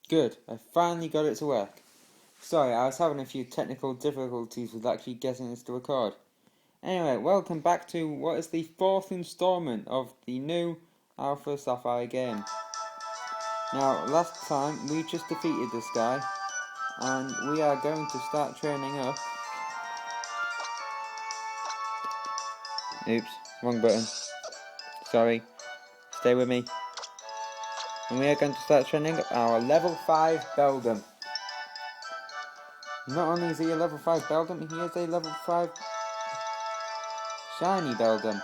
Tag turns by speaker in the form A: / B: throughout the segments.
A: Good, I finally got it to work. Sorry, I was having a few technical difficulties with actually getting this to record. Anyway, welcome back to what is the fourth installment of the new Alpha Sapphire game. Now, last time we just defeated this guy, and we are going to start training up. Oops, wrong button. Sorry, stay with me. And we are going to start training up our level 5 Beldum. Not only is he a level 5 Beldum, he is a level 5 Shiny Beldum.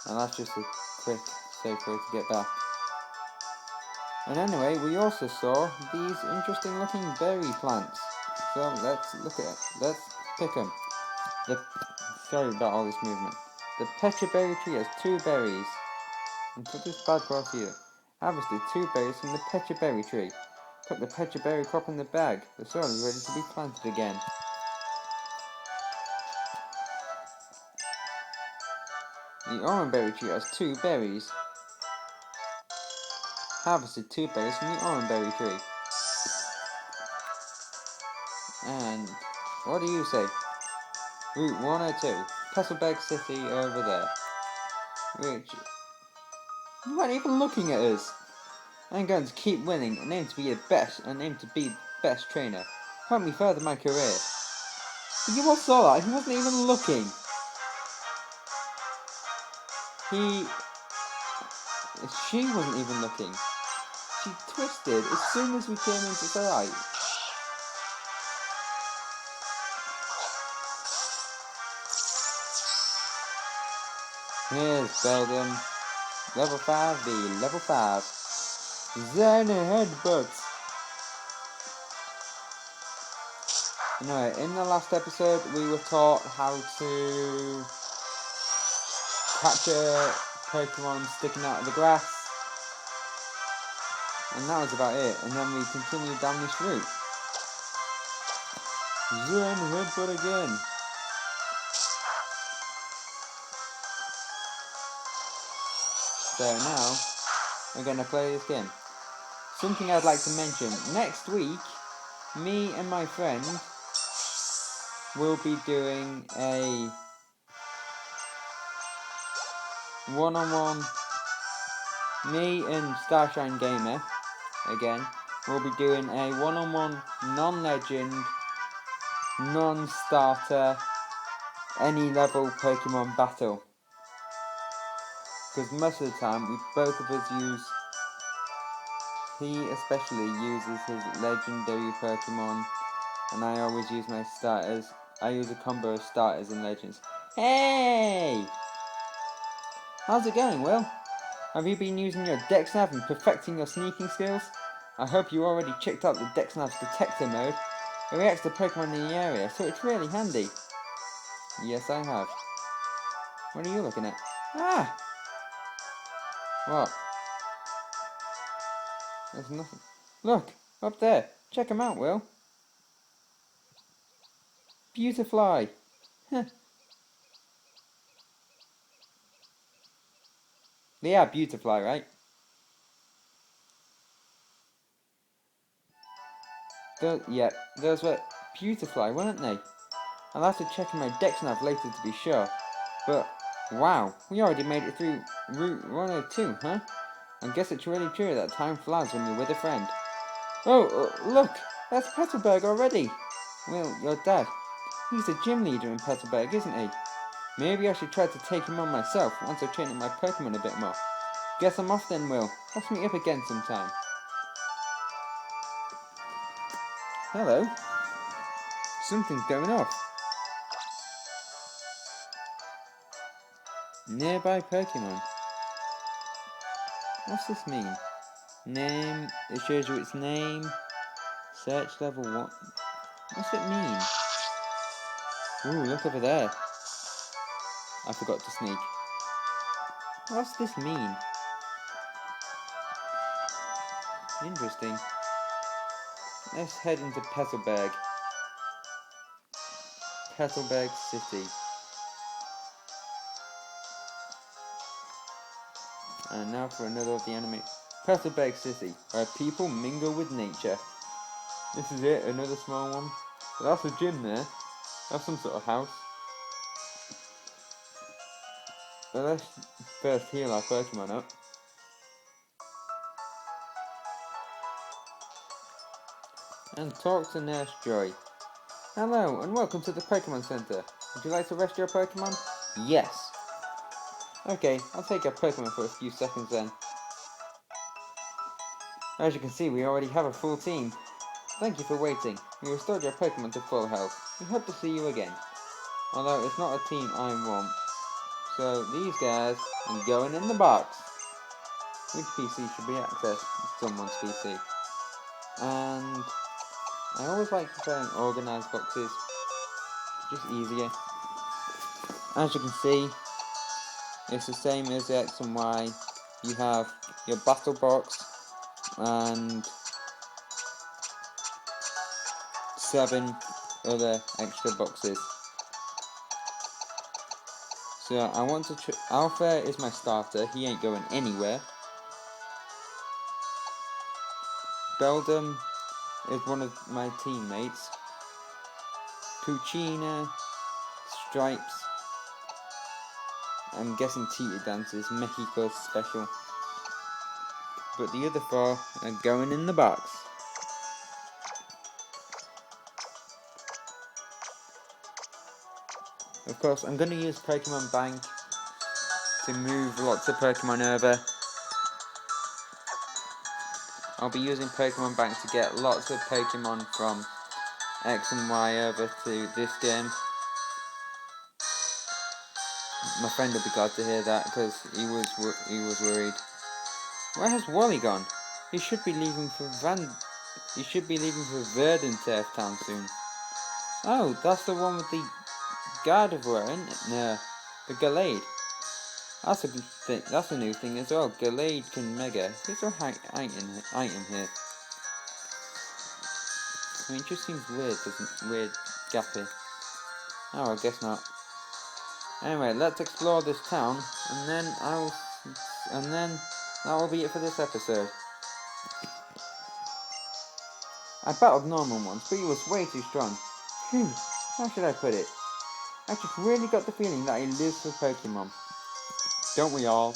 A: And that's just a quick, safe way to get back. And anyway, we also saw these interesting looking berry plants. So let's look at it. Let's pick them. Sorry about all this movement. The Pecha Berry tree has 2 berries. And put this bad boy here. Harvested 2 berries from the Pecha Berry tree. Put the Pecha Berry crop in the bag. The soil is ready to be planted again. The Orange Berry tree has 2 berries. Harvested 2 berries from the Orange Berry tree. And what do you say? Route 102, Pesselberg City over there. Which, you weren't even looking at us. I'm going to keep winning and aim to be the best and aim to be the best trainer. Help me further my career. But you all saw that, he wasn't even looking. She wasn't even looking. She twisted as soon as we came into sight. Here's Beldum. Level 5 V, level 5. Zen headbutts. Anyway, in the last episode we were taught how to catch a Pokemon sticking out of the grass. And that was about it. And then we continued down this route. Zen headbutt again. So now, we're going to play this game. Something I'd like to mention. Next week, me and my friend will be doing a one-on-one. Me and Starshine Gamer, again, will be doing a one-on-one, non-legend, non-starter, any level Pokemon battle. Because most of the time, both of us use, he especially uses his legendary Pokemon, and I always use my starters. I use a combo of starters and legends. Hey! How's it going, Will? Have you been using your DexNav and perfecting your sneaking skills? I hope you already checked out the DexNav's detector mode. It reacts to Pokemon in the area, so it's really handy. Yes, I have. What are you looking at? Ah! What? There's nothing. Look! Up there! Check them out, Will. Beautifly! Huh. They are Beautifly, right? Those were Beautifly, weren't they? I'll have to check in my DexNav later to be sure. But, wow, we already made it through Route 102, huh? I guess it's really true that time flies when you're with a friend. Oh, look! That's Petalburg already! Well, your dad. He's the gym leader in Petalburg, isn't he? Maybe I should try to take him on myself once I train my Pokemon a bit more. Guess I'm off then, Will. Let's meet up again sometime. Hello? Something's going off. Nearby Pokemon. What's this mean? Name, it shows you its name. Search level 1. What's it mean? Ooh, look over there. I forgot to sneak. What's this mean? Interesting. Let's head into Petalburg. Petalburg City. And now for another of the anime. Petalburg City, where people mingle with nature. This is it, another small one. But that's a gym there. That's some sort of house. But let's first heal our Pokemon up. And talk to Nurse Joy. Hello, and welcome to the Pokemon Center. Would you like to rest your Pokemon? Yes. Okay, I'll take your Pokemon for a few seconds then. As you can see, we already have a full team. Thank you for waiting. We restored your Pokemon to full health. We hope to see you again. Although it's not a team I want. So these guys are going in the box. Which PC should be accessed? Someone's PC. And I always like to play in organised boxes. Just easier. As you can see, it's the same as the X and Y. You have your battle box and 7 other extra boxes. So I want to Alpha is my starter, he ain't going anywhere. Beldum is one of my teammates. Puccina, Stripes, I'm guessing Tita Dance is Mexico's special. But the other 4 are going in the box. Of course, I'm going to use Pokemon Bank to move lots of Pokemon over. I'll be using Pokemon Bank to get lots of Pokemon from X and Y over to this game. My friend will be glad to hear that because he was worried. Where has Wally gone? He should be leaving for Verdant Turf Town soon. Oh, that's the one with the Gardevoir, isn't it? No, the Gallade. That's a good thing. That's a new thing as well. Gallade can Mega. There's no item here. I mean, it just seems weird, doesn't it? Weird, gappy. Oh, I guess not. Anyway, let's explore this town, and then that will be it for this episode. I battled Norman once, but he was way too strong. Phew, how should I put it? I just really got the feeling that he lives for Pokemon. Don't we all?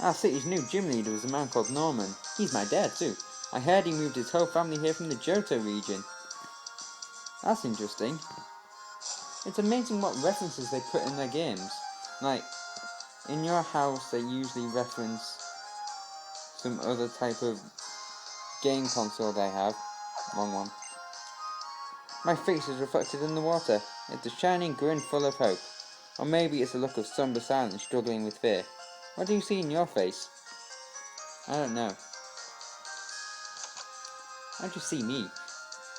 A: Our city's new gym leader was a man called Norman. He's my dad too. I heard he moved his whole family here from the Johto region. That's interesting. It's amazing what references they put in their games. Like, in your house they usually reference some other type of game console they have. Wrong one. My face is reflected in the water. It's a shining grin full of hope. Or maybe it's a look of somber silence struggling with fear. What do you see in your face? I don't know. I just see me.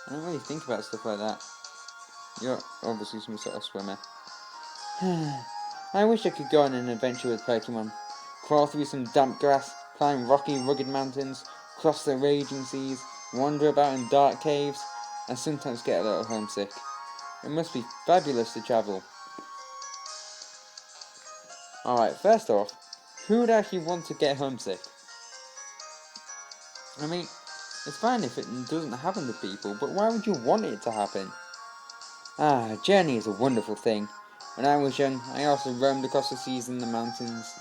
A: I don't really think about stuff like that. You're obviously some sort of swimmer. I wish I could go on an adventure with Pokemon. Crawl through some damp grass, climb rocky, rugged mountains, cross the raging seas, wander about in dark caves, and sometimes get a little homesick. It must be fabulous to travel. Alright, first off, who would actually want to get homesick? I mean, it's fine if it doesn't happen to people, but why would you want it to happen? Ah, a journey is a wonderful thing. When I was young, I also roamed across the seas and the mountains.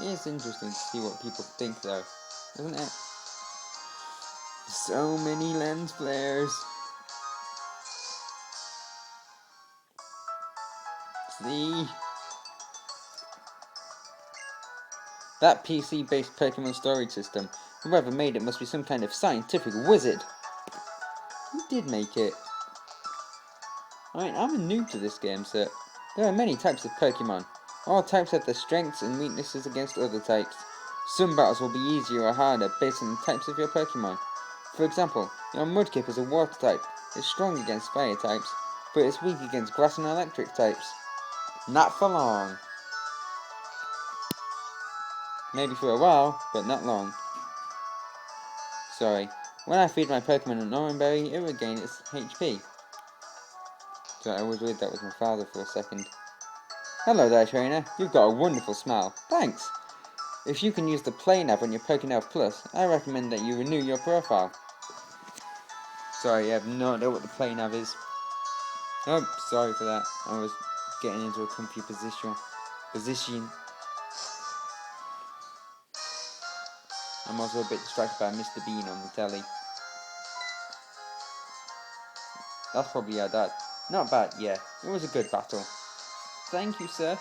A: It is interesting to see what people think though, isn't it? So many lens flares. See? That PC-based Pokemon storage system, whoever made it must be some kind of scientific wizard. Who did make it? I mean, I'm new to this game, so there are many types of Pokemon. All types have their strengths and weaknesses against other types. Some battles will be easier or harder based on the types of your Pokemon. For example, your Mudkip is a water type. It's strong against fire types, but it's weak against grass and electric types. Not for long. Maybe for a while, but not long. Sorry. When I feed my Pokemon an Orange Berry, it will regain its HP. So I always read that with my father for a second. Hello there, trainer. You've got a wonderful smile. Thanks. If you can use the play nav on your Pokemon Plus, I recommend that you renew your profile. Sorry, I have no idea what the play nav is. Oh, sorry for that. I was getting into a comfy position. I'm also a bit distracted by Mr. Bean on the telly. That's probably our dad. Not bad, yeah. It was a good battle. Thank you, sir.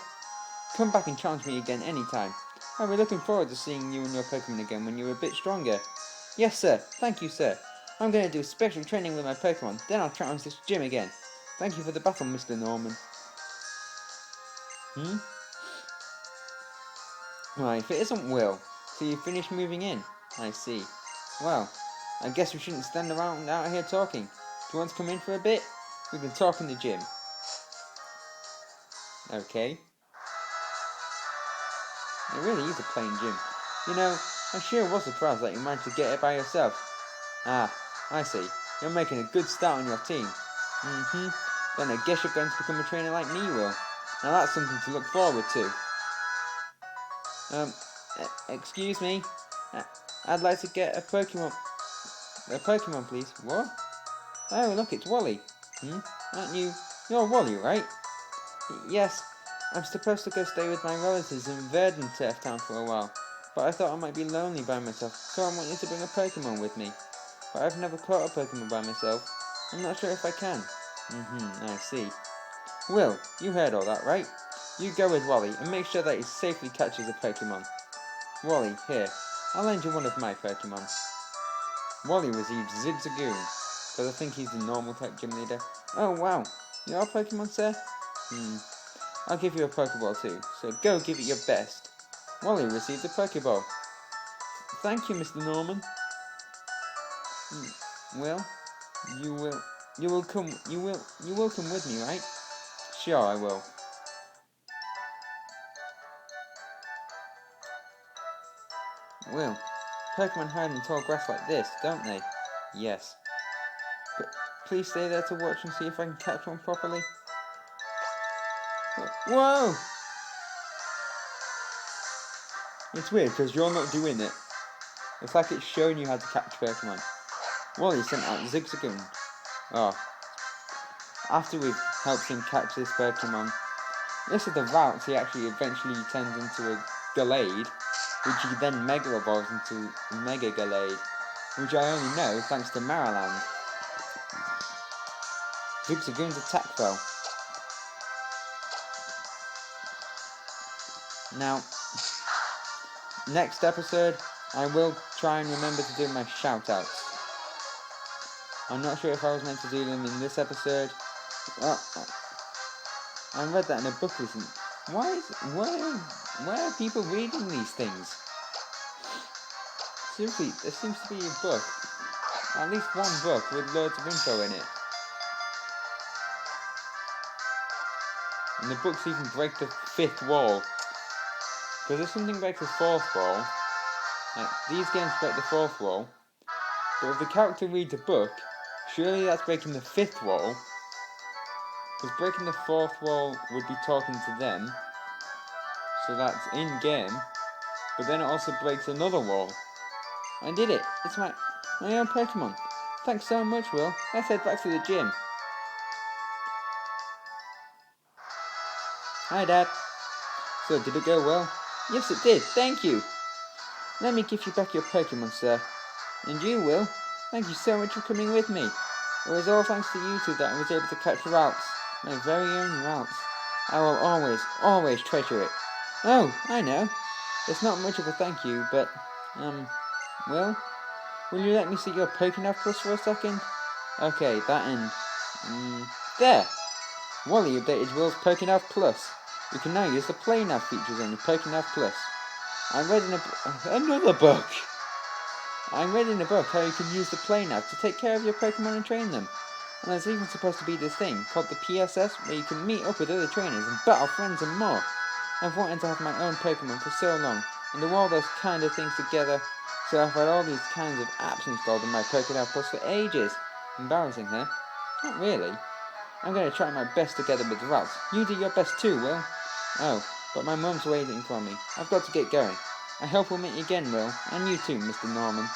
A: Come back and challenge me again anytime. I'll be looking forward to seeing you and your Pokemon again when you're a bit stronger. Yes, sir. Thank you, sir. I'm going to do special training with my Pokemon, then I'll challenge this gym again. Thank you for the battle, Mr. Norman. Right, if it isn't Will, so you finished moving in? I see. Well, I guess we shouldn't stand around out here talking. Do you want to come in for a bit? We can talk in the gym. Okay. It really is a plain gym. You know, I sure was surprised that you managed to get it by yourself. Ah, I see. You're making a good start on your team. Then I guess you're going to become a trainer like me, Will. Now that's something to look forward to. Excuse me? I'd like to get a Pokemon. A Pokemon, please. What? Oh, look, it's Wally. Aren't you? You're Wally, right? Yes. I'm supposed to go stay with my relatives in Verdant Turf Town for a while, but I thought I might be lonely by myself, so I wanted to bring a Pokemon with me. But I've never caught a Pokemon by myself. I'm not sure if I can. I see. Will, you heard all that, right? You go with Wally and make sure that he safely catches a Pokemon. Wally, here, I'll lend you one of my Pokemon. Wally receives Zigzagoon, because I think he's the normal type gym leader. Oh wow, you're a Pokemon, sir? I'll give you a Pokeball too, so go give it your best. Wally receives a Pokeball. Thank you, Mr. Norman. Well, you will come with me, right? Sure, I will. Will, Pokemon hide in tall grass like this, don't they? Yes. But please stay there to watch and see if I can catch one properly. Whoa! It's weird because you're not doing it. It's like it's showing you how to catch Pokemon. Wally sent out Zigzagoon. Oh. After we've helped him catch this Pokemon, this is the Ralts he actually eventually turns into a Gallade, which he then Mega Evolves into Mega Gallade, which I only know thanks to Mariland. Zigzagoon's attack fell. Now, next episode, I will try and remember to do my shoutouts. I'm not sure if I was meant to do them in this episode. Well, I read that in a book recently. Why are people reading these things? Seriously, there seems to be a book. At least one book with loads of info in it. And the books even break the fifth wall. Because if something breaks the fourth wall, like these games break the fourth wall, but if the character reads a book, surely that's breaking the fifth wall. Because breaking the fourth wall would be talking to them, so that's in game, but then it also breaks another wall. I did it! It's my own Pokemon! Thanks so much, Will. Let's head back to the gym. Hi, Dad. So, did it go well? Yes, it did. Thank you. Let me give you back your Pokemon, sir. And you, Will. Thank you so much for coming with me. It was all thanks to you two that I was able to catch Ralts. My very own Ralts. I will always treasure it. Oh, I know. It's not much of a thank you, but, Will? Will you let me see your Pokemon Plus for a second? Okay, that end. There! Wally updated Will's Pokemon Plus. You can now use the Play Nav features on your Pokemon Plus. I read in another book! I read in a book how you can use the Play Nav to take care of your Pokemon and train them. And there's even supposed to be this thing called the PSS where you can meet up with other trainers and battle friends and more. I've wanted to have my own Pokemon for so long and do all those kind of things together, so I've had all these kinds of apps installed in my Pokemon Plus for ages. Embarrassing, huh? Not really. I'm going to try my best together with Ralts. You do your best too, Will. Oh, but my mum's waiting for me. I've got to get going. I hope we'll meet again, Will. And you too, Mr. Norman.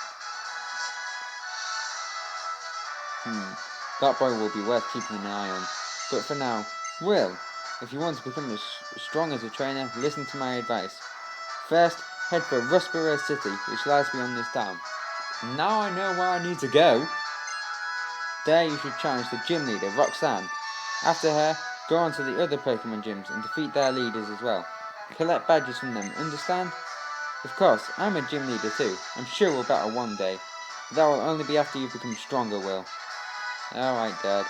A: That boy will be worth keeping an eye on. But for now, Will, if you want to become as strong as a trainer, listen to my advice. First, head for Rustboro City, which lies beyond this town. Now I know where I need to go. There you should challenge the gym leader, Roxanne. After her, go on to the other Pokemon gyms and defeat their leaders as well. Collect badges from them, understand? Of course, I'm a gym leader too. I'm sure we'll battle one day. But that will only be after you become stronger, Will. Alright, Dad.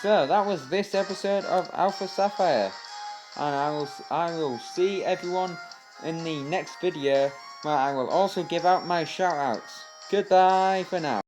A: So, that was this episode of Alpha Sapphire. And I will see everyone in the next video, where I will also give out my shoutouts. Goodbye for now.